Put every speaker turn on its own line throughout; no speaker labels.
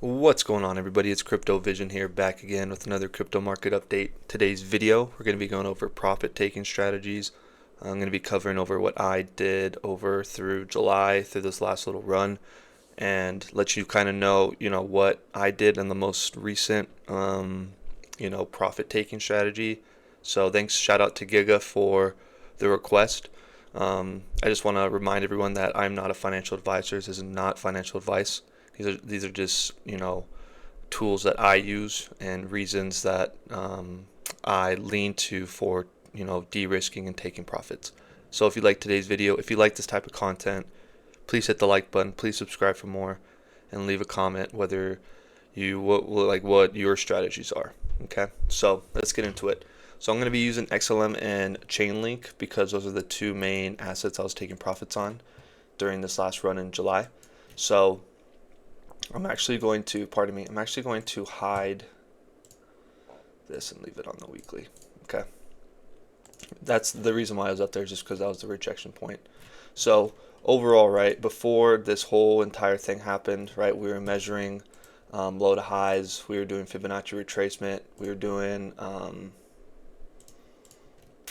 What's going on, everybody? It's CryptoVision here, back again with another crypto market update. Today's video, we're going to be going over profit taking strategies. I'm going to be covering over what I did over through July, through this last little run, and let you kind of know, what I did in the most recent, profit taking strategy. So thanks, shout out to Giga for the request. I just want to remind everyone that I'm not a financial advisor. This is not financial advice. These are just tools that I use and reasons that I lean to for de-risking and taking profits. So if you like today's video, if you like this type of content, please hit the like button. Please subscribe for more, and leave a comment whether what your strategies are. Okay, so let's get into it. So I'm going to be using XLM and Chainlink because those are the two main assets I was taking profits on during this last run in July. So I'm actually going to hide this and leave it on the weekly. Okay. That's the reason why I was up there, just because that was the rejection point. So overall, right, before this whole entire thing happened, right, we were measuring low to highs, we were doing Fibonacci retracement, we were doing,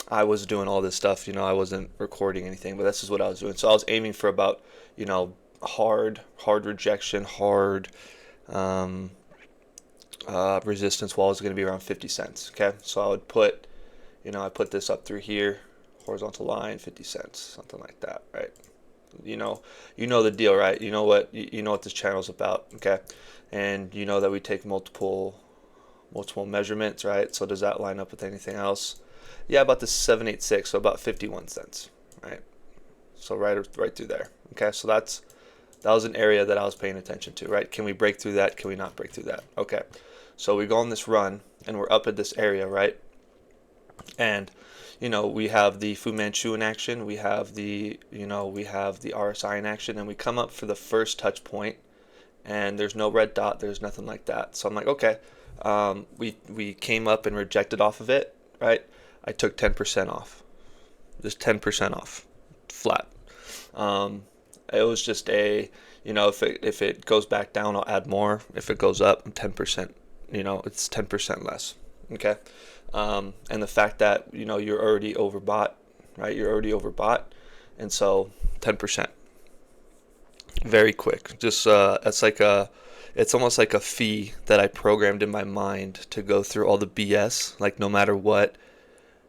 I was doing all this stuff, I wasn't recording anything, but this is what I was doing. So I was aiming for about, hard rejection, hard resistance wall is going to be around 50 cents. Okay, so I would put, I put this up through here, horizontal line, 50 cents, something like that, right? You know the deal, right? You know what this channel is about, okay? And you know that we take multiple measurements, right? So does that line up with anything else? Yeah, about the 786, so about 51 cents, right? So right through there. Okay, so that was an area that I was paying attention to, right? Can we break through that? Can we not break through that? Okay, so we go on this run and we're up at this area, right? And we have the Fu Manchu in action, we have the RSI in action, and we come up for the first touch point, and there's no red dot, there's nothing like that. So I'm like, okay, we came up and rejected off of it, right? I took 10% off, just 10% off, flat. It was just if it goes back down, I'll add more. If it goes up, 10%, it's 10% less. Okay. And the fact that, you're already overbought, right? You're already overbought. And so 10%, very quick. Just, it's almost like a fee that I programmed in my mind to go through all the BS. Like, no matter what,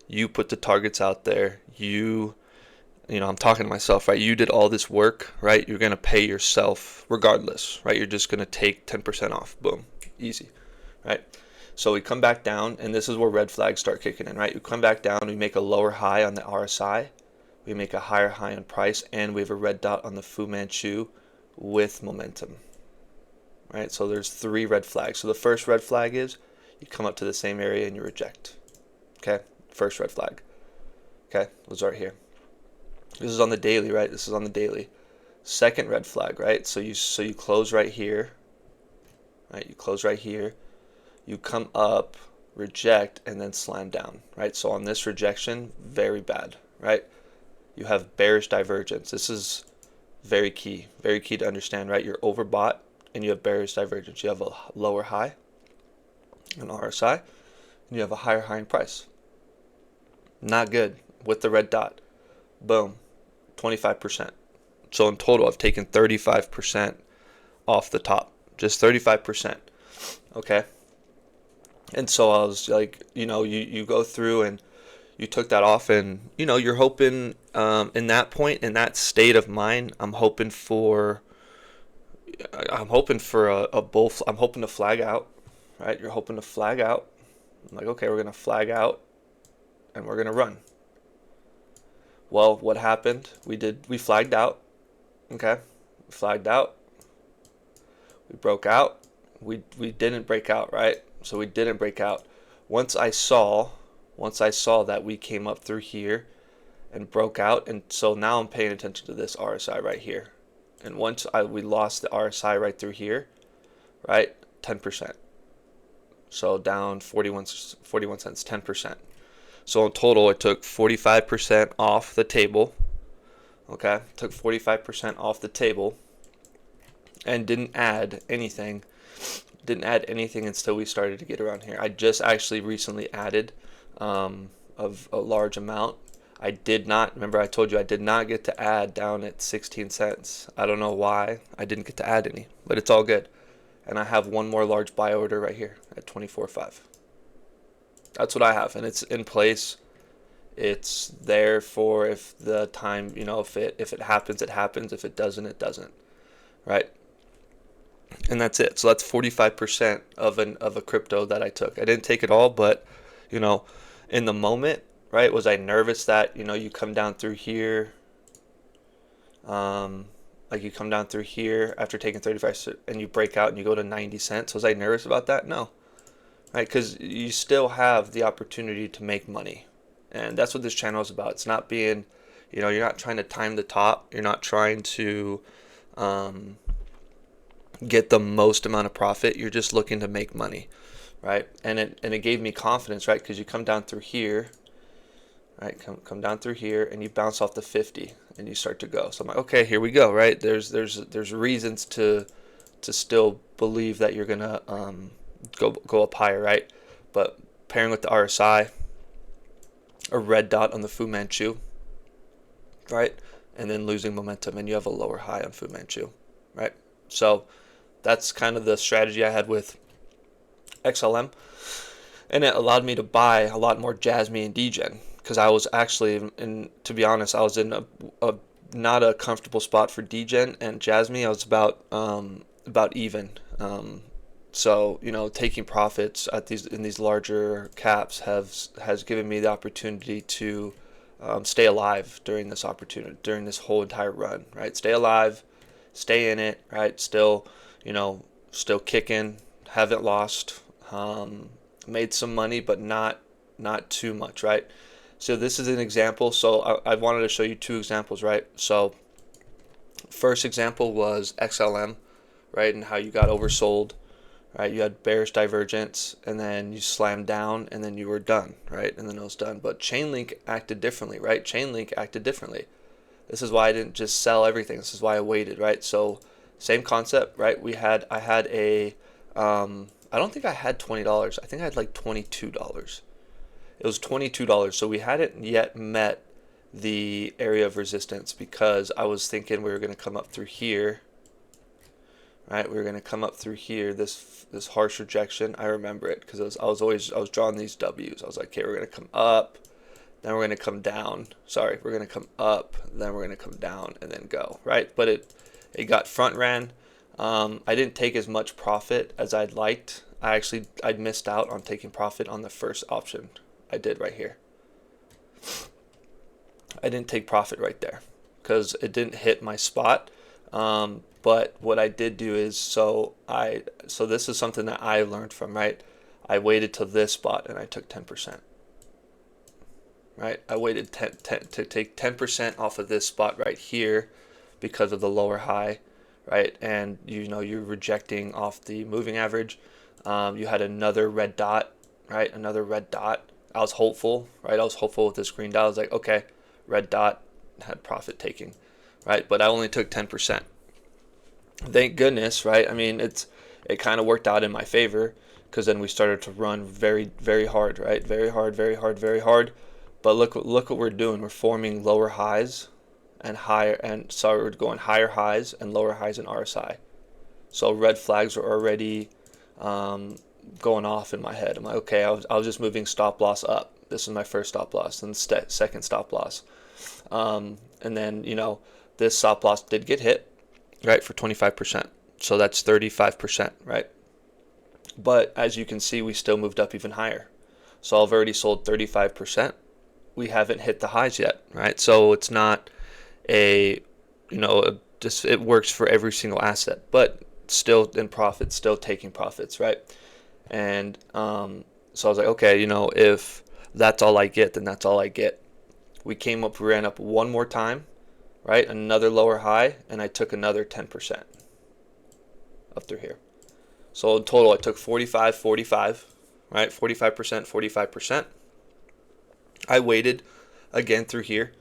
you put the targets out there, I'm talking to myself, right? You did all this work, right? You're going to pay yourself regardless, right? You're just going to take 10% off. Boom. Easy, right? So we come back down, and this is where red flags start kicking in, right? We come back down, we make a lower high on the RSI, we make a higher high on price, and we have a red dot on the Fu Manchu with momentum, right? So there's 3 red flags. So the first red flag is you come up to the same area and you reject. Okay, first red flag. Okay, let's start here. This is on the daily, right? This is on the daily. Second red flag, right? So you close right here, right? You close right here. You come up, reject, and then slam down, right? So on this rejection, very bad, right? You have bearish divergence. This is very key to understand, right? You're overbought and you have bearish divergence. You have a lower high, an RSI, and you have a higher high in price. Not good with the red dot. Boom, 25%. So in total, I've taken 35% off the top, just 35%. Okay. And so I was like, you go through and you took that off, and you're hoping in that point, in that state of mind, I'm hoping for a bull. I'm hoping to flag out, right? You're hoping to flag out. I'm like, okay, we're gonna flag out and we're gonna run. Well, what happened? We flagged out. Okay, we flagged out. We broke out. We didn't break out, right? So we didn't break out. Once I saw that we came up through here and broke out, and so now I'm paying attention to this RSI right here. And once we lost the RSI right through here, right, 10%. So down 41 cents, 10%. So in total, it took 45% off the table. Okay, took 45% off the table, and didn't add anything. Didn't add anything until we started to get around here. I just actually recently added of a large amount. I did not, remember I told you I did not get to add down at 16 cents. I don't know why I didn't get to add any, but it's all good. And I have one more large buy order right here at 24.5. That's what I have, and it's in place. It's there for if the time, if it happens, it happens. If it doesn't, it doesn't, right? And that's it. So that's 45% of a crypto that I took. I didn't take it all, but in the moment, right? Was I nervous that you come down through here, like you come down through here after taking 35 and you break out and you go to 90 cents? Was I nervous about that? No, right? Because you still have the opportunity to make money, and that's what this channel is about. It's not being, you're not trying to time the top. You're not trying to get the most amount of profit. You're just looking to make money, right? And it gave me confidence, right? Because you come down through here, right? Come down through here, and you bounce off the 50, and you start to go. So I'm like, okay, here we go, right? There's reasons to still believe that you're gonna go up higher, right? But pairing with the RSI, a red dot on the Fu Manchu, right? And then losing momentum, and you have a lower high on Fu Manchu, right? So that's kind of the strategy I had with XLM, and it allowed me to buy a lot more Jasmy and DGen, because I was actually, to be honest, I was in a not a comfortable spot for DGen and Jasmy. I was about even. So taking profits at in these larger caps has given me the opportunity to stay alive during this whole entire run, right? Stay alive, stay in it, right? Still kicking, haven't lost, made some money, but not too much, right? So this is an example. So I wanted to show you two examples, right? So first example was XLM, right? And how you got oversold, right? You had bearish divergence, and then you slammed down, and then you were done, right? And then it was done. But Chainlink acted differently, right? Chainlink acted differently. This is why I didn't just sell everything. This is why I waited, right? So same concept, right? I had a, I don't think I had $20. I think I had like $22. It was $22. So we hadn't yet met the area of resistance, because I was thinking we were going to come up through here, right? We were going to come up through here, this harsh rejection. I remember it because I was drawing these W's. I was like, okay, we're going to come up, then we're going to come down. Sorry, we're going to come up, then we're going to come down, and then go, right? But it got front ran. I didn't take as much profit as I'd liked. I'd missed out on taking profit on the first option I did right here. I didn't take profit right there because it didn't hit my spot. But what I did do is, so this is something that I learned from, right? I waited till this spot and I took 10%. Right? I waited to take 10% off of this spot right here because of the lower high, right? And you're rejecting off the moving average. You had another red dot, right? Another red dot. I was hopeful, right? I was hopeful with this green dot. I was like, okay, red dot, had profit taking, right? But I only took 10%. Thank goodness, right? I mean, it kind of worked out in my favor, because then we started to run very, very hard, right? Very hard, very hard, very hard. But look what we're doing. We're forming lower highs and higher, and sorry, we're going higher highs and lower highs in RSI. So red flags are already going off in my head. I'm like, okay, I was just moving stop loss up. This is my first stop loss, and second stop loss. And then this stop loss did get hit, right, for 25%. So that's 35%, right? But as you can see, we still moved up even higher. So I've already sold 35%. We haven't hit the highs yet, right? So it's not it works for every single asset, but still in profit, still taking profits, right? And so I was like, okay, if that's all I get, then that's all I get. We ran up one more time, right? Another lower high, and I took another 10% up through here. So in total, I took 45, 45, right? 45%, 45%. I waited again through here,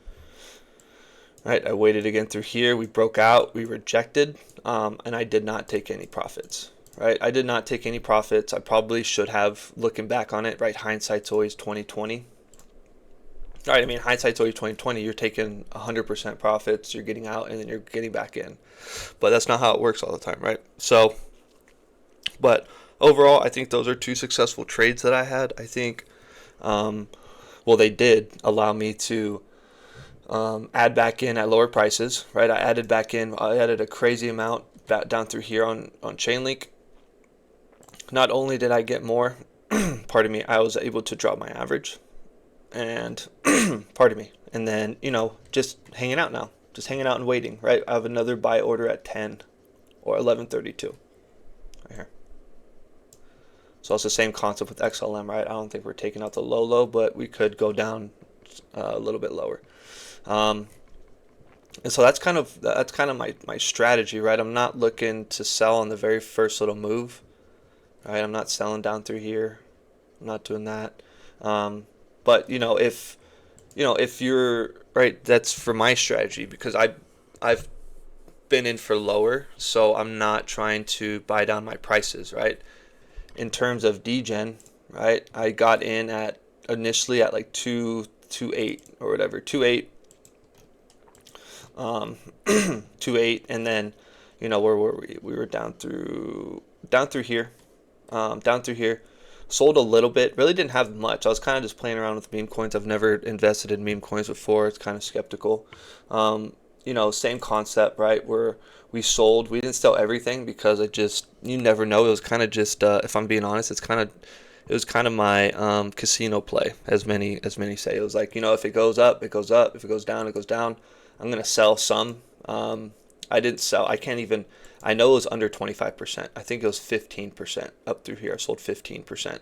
right? I waited again through here. We broke out. We rejected. and I did not take any profits. Right, I did not take any profits. I probably should have, looking back on it. Right, hindsight's always 20/20. All right, I mean, hindsight's always 20/20. You're taking 100% profits, you're getting out, and then you're getting back in. But that's not how it works all the time, right? So, but overall, I think those are two successful trades that I had. I think, well, they did allow me to add back in at lower prices, right? I added a crazy amount back down through here on Chainlink. Not only did I get more, pardon me, I was able to drop my average, and pardon me, and then, just hanging out now, just hanging out and waiting, right? I have another buy order at 10 or 11:32 right here. So it's the same concept with XLM, right? I don't think we're taking out the low, but we could go down a little bit lower. And so that's kind of my strategy, right? I'm not looking to sell on the very first little move, right? I'm not selling down through here. I'm not doing that. But if you're right, that's for my strategy, because I've been in for lower, so I'm not trying to buy down my prices, right? In terms of degen, right? I got in at initially at like 228 or whatever, 28, 28, and then where were we? We were down through here. Down through here, sold a little bit, really didn't have much. I was kind of just playing around with meme coins. I've never invested in meme coins before. It's kind of skeptical. Same concept, right? Where we didn't sell everything because you never know. It was kind of just, if I'm being honest, it was kind of my casino play, as many say. It was like, if it goes up, it goes up. If it goes down, it goes down. I'm gonna sell some. I didn't sell. I know it was under 25%. I think it was 15% up through here. I sold 15%.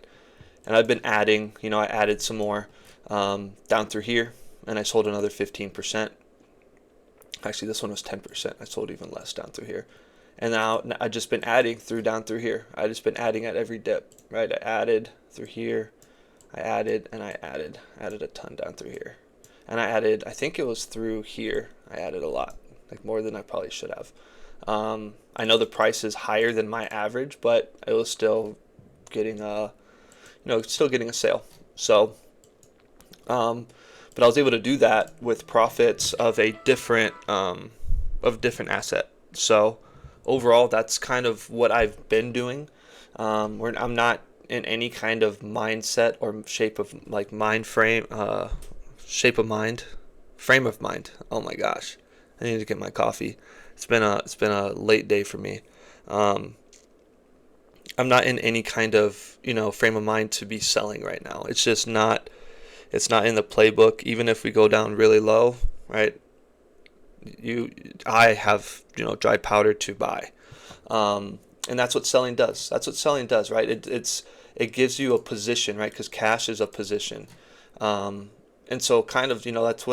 And I've been adding, I added some more down through here, and I sold another 15%. Actually, this one was 10%. I sold even less down through here. And now I've just been adding down through here. I've just been adding at every dip, right? I added through here. I added, and I added a ton down through here. And I think it was through here, I added a lot, like more than I probably should have. I know the price is higher than my average, but it was still getting a sale. So, but I was able to do that with profits of a different asset. So overall, that's kind of what I've been doing. I'm not in any kind of mindset or shape of like frame of mind. Oh my gosh, I need to get my coffee. It's been a late day for me. I'm not in any kind of frame of mind to be selling right now. It's just not. It's not in the playbook. Even if we go down really low, right? I have dry powder to buy, and that's what selling does. Right? It gives you a position, right? Because cash is a position, and so kind of that's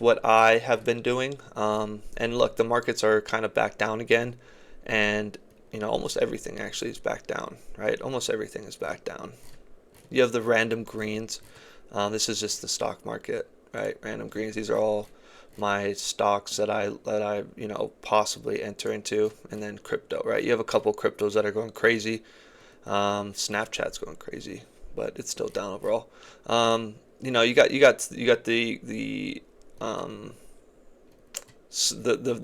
what I have been doing. And look, the markets are kind of back down again, and almost everything actually is back down, right? Almost everything is back down. You have the random greens. This is just the stock market, right? Random greens. These are all my stocks that I possibly enter into, and then crypto, right? You have a couple cryptos that are going crazy. Snapchat's going crazy, but it's still down overall. You got the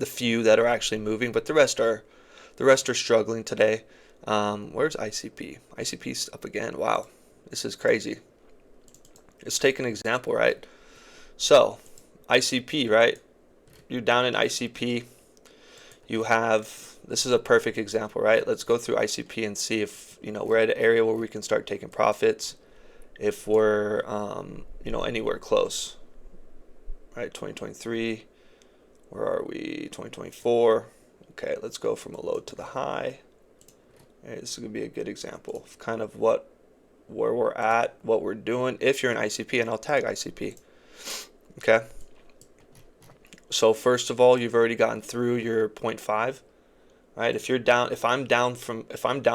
few that are actually moving, but the rest are struggling today. Where's ICP? ICP's up again. Wow, this is crazy. Let's take an example, right? So, ICP, right? You're down in ICP. This is a perfect example, right? Let's go through ICP and see if, we're at an area where we can start taking profits. If we're, anywhere close, right? 2023, where are we? 2024. Okay, let's go from a low to the high. Okay, this is going to be a good example of kind of where we're at, what we're doing, if you're in ICP, and I'll tag ICP. Okay. So first of all, you've already gotten through your 0.5, right? If I'm down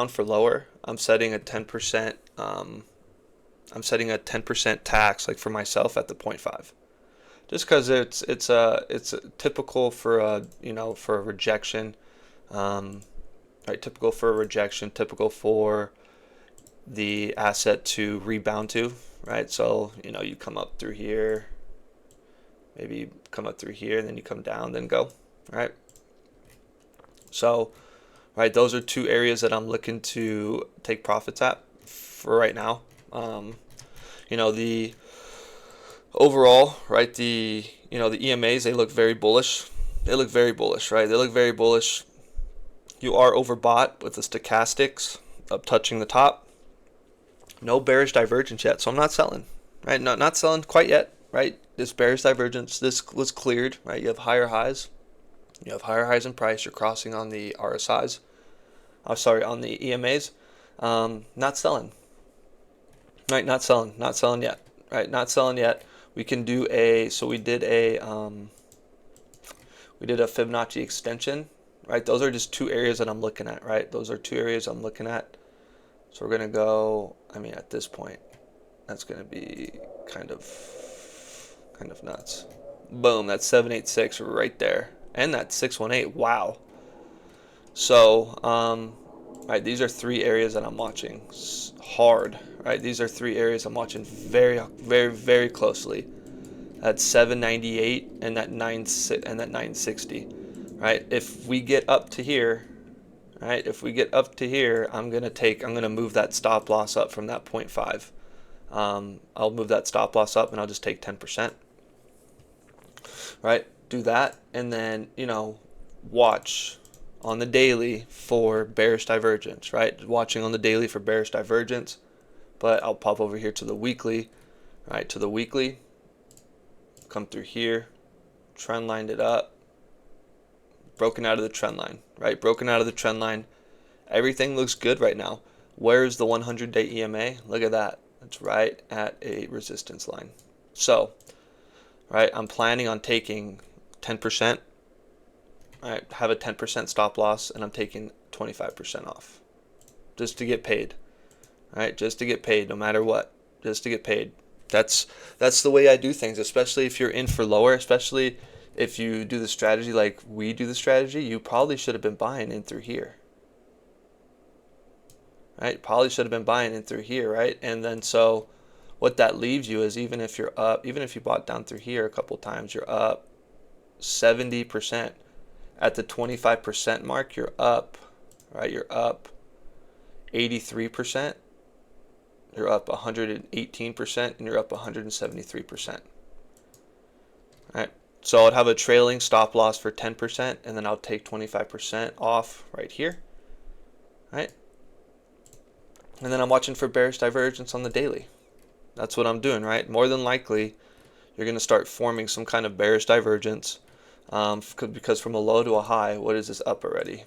for lower, I'm setting a 10%. I'm setting a 10% tax, like for myself, at the 0.5, just because it's typical for a rejection. Right, typical for a rejection, typical for the asset to rebound to, right? So, you come up through here, maybe you come up through here, and then you come down, then go, right? So, right, those are two areas that I'm looking to take profits at for right now. The overall, right, the EMAs, they look very bullish. They look very bullish, right? They look very bullish. You are overbought with the stochastics up touching the top. No bearish divergence yet, so I'm not selling, right? Not selling quite yet, right? This bearish divergence, this was cleared, right? You have higher highs. You have higher highs in price. You're crossing on the RSIs. Oh, sorry, on the EMAs. Not selling, right? Not selling yet, right? Not selling yet. We can do we did a Fibonacci extension, right? Those are just two areas that I'm looking at, right? Those are two areas I'm looking at. So we're gonna go, at this point, that's gonna be kind of nuts. Boom, that's 786 right there. And that's 618, wow. So, right, these are three areas that I'm watching hard, right? These are three areas I'm watching very, very, very closely. That's 798 and that 960, right? If we get up to here, right? If we get up to here, I'm gonna move that stop loss up from that 0.5. I'll move that stop loss up and I'll just take 10%, right? Do that, and then, watch on the daily for bearish divergence, right? Watching on the daily for bearish divergence, but I'll pop over here to the weekly, right? To the weekly, come through here, trend lined it up, broken out of the trend line, right? Broken out of the trend line. Everything looks good right now. Where's the 100-day EMA? Look at that. It's right at a resistance line. So, right, I'm planning on taking 10%. Right, have a 10% stop loss, and I'm taking 25% off, just to get paid. Right, just to get paid, no matter what, just to get paid. That's the way I do things, especially if you're in for lower, especially if you do the strategy like we do the strategy. You probably should have been buying in through here. Right, probably should have been buying in through here, right? And then so what that leaves you is, even if you're up, even if you bought down through here a couple times, you're up 70%. At the 25% mark, you're up, right? You're up 83%. You're up 118%, and you're up 173%. Right? So I'd have a trailing stop loss for 10%, and then I'll take 25% off right here. Right? And then I'm watching for bearish divergence on the daily. That's what I'm doing, right? More than likely, you're going to start forming some kind of bearish divergence, because from a low to a high, what is this up already?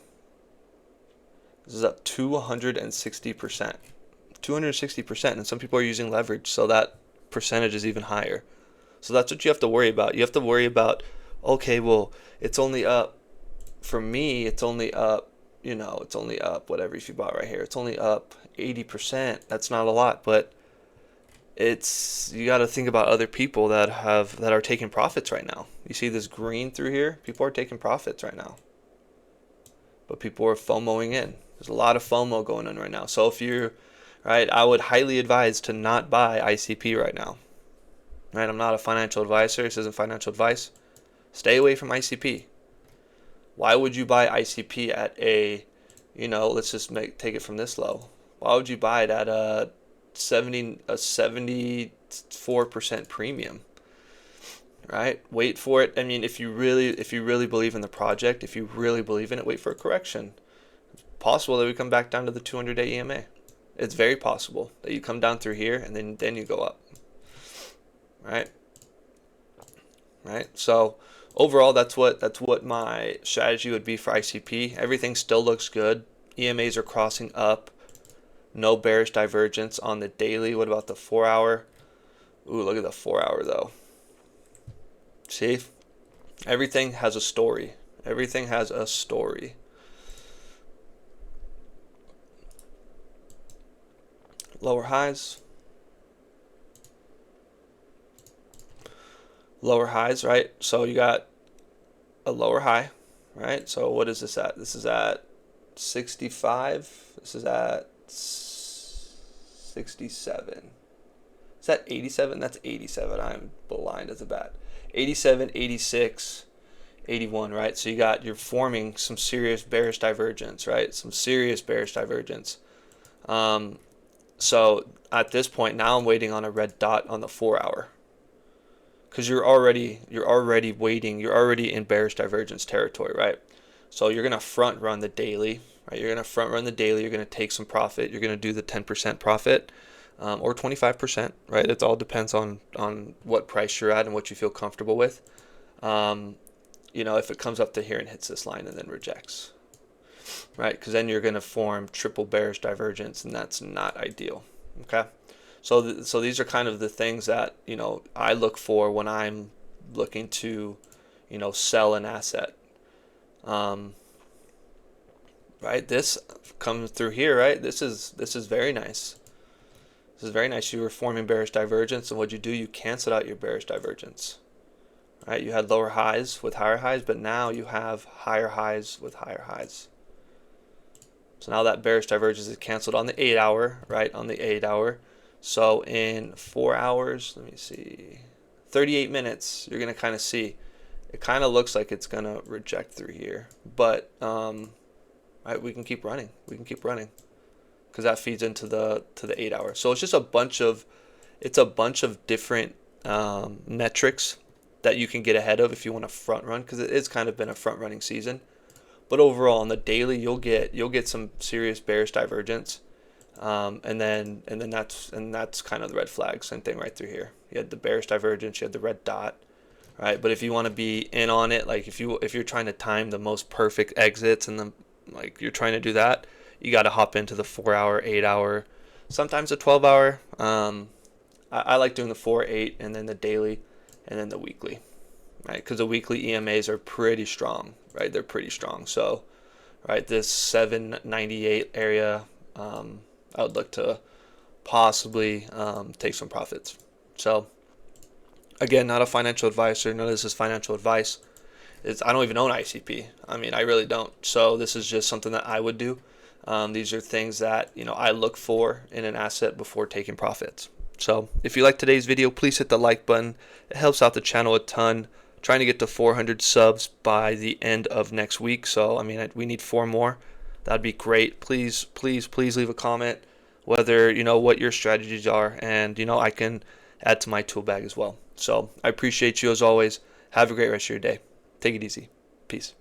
This is up 260%. 260%, and some people are using leverage, so that percentage is even higher. So that's what you have to worry about. You have to worry about, okay, well, it's only up, for me, it's only up, it's only up, whatever, if you bought right here, it's only up 80%. That's not a lot, but you got to think about other people that are taking profits right now. You see this green through here? People are taking profits right now, but people are FOMOing in. There's a lot of FOMO going on right now. So if you're right, I would highly advise to not buy ICP right now. Right, I'm not a financial advisor. This isn't financial advice. Stay away from ICP. Why would you buy ICP at a, let's just take it from this low. Why would you buy it at a 74% premium? Right? Wait for it. I mean, if you really believe in the project, if you really believe in it, wait for a correction. It's possible that we come back down to the 200-day EMA. It's very possible that you come down through here and then you go up. Right? Right? So overall, that's what my strategy would be for ICP. Everything still looks good. EMAs are crossing up. No bearish divergence on the daily. What about the 4-hour? Ooh, look at the 4-hour though. See? Everything has a story. Everything has a story. Lower highs. Lower highs, right? So you got a lower high, right? So what is this at? This is at 65. This is at 67. Is that 87? That's 87. I'm blind as a bat. 87, 86, 81, right? So you're forming some serious bearish divergence, right? Some serious bearish divergence. So at this point now I'm waiting on a red dot on the 4-hour, because you're already waiting. You're already in bearish divergence territory, right? So you're gonna front run the daily, right? You're gonna front run the daily. You're gonna take some profit. You're gonna do the 10% profit. Or 25%, right? It all depends on what price you're at and what you feel comfortable with. If it comes up to here and hits this line and then rejects, right? Because then you're going to form triple bearish divergence, and that's not ideal. Okay, so these are kind of the things that I look for when I'm looking to sell an asset. Right, this comes through here, right? This is very nice. This is very nice. You were forming bearish divergence, and what you do, you cancel out your bearish divergence. Right? You had lower highs with higher highs, but now you have higher highs with higher highs. So now that bearish divergence is canceled on the 8-hour, right? On the 8-hour. So in 4 hours, let me see, 38 minutes, you're going to kind of see, it kind of looks like it's going to reject through here. But right, we can keep running. We can keep running, because that feeds into the 8-hour. So it's just a bunch of different metrics that you can get ahead of if you want to front run, because it's kind of been a front running season. But overall on the daily, you'll get some serious bearish divergence, and then that's kind of the red flag. Same thing right through here. You had the bearish divergence, you had the red dot, right? But if you want to be in on it, like if you're trying to time the most perfect exits, and you're trying to do that, you got to hop into the 4-hour, 8-hour, sometimes a 12-hour. I like doing the 4, 8, and then the daily, and then the weekly, right? Because the weekly EMAs are pretty strong, right? They're pretty strong. So, right, this 798 area, I would look to possibly take some profits. So, again, not a financial advisor. None of this is financial advice. I don't even own ICP. I mean, I really don't. So this is just something that I would do. These are things that I look for in an asset before taking profits. So if you like today's video, please hit the like button. It helps out the channel a ton. Trying to get to 400 subs by the end of next week. So I mean, we need 4 more. That'd be great. Please leave a comment whether what your strategies are, and I can add to my tool bag as well. So I appreciate you as always. Have a great rest of your day. Take it easy. Peace.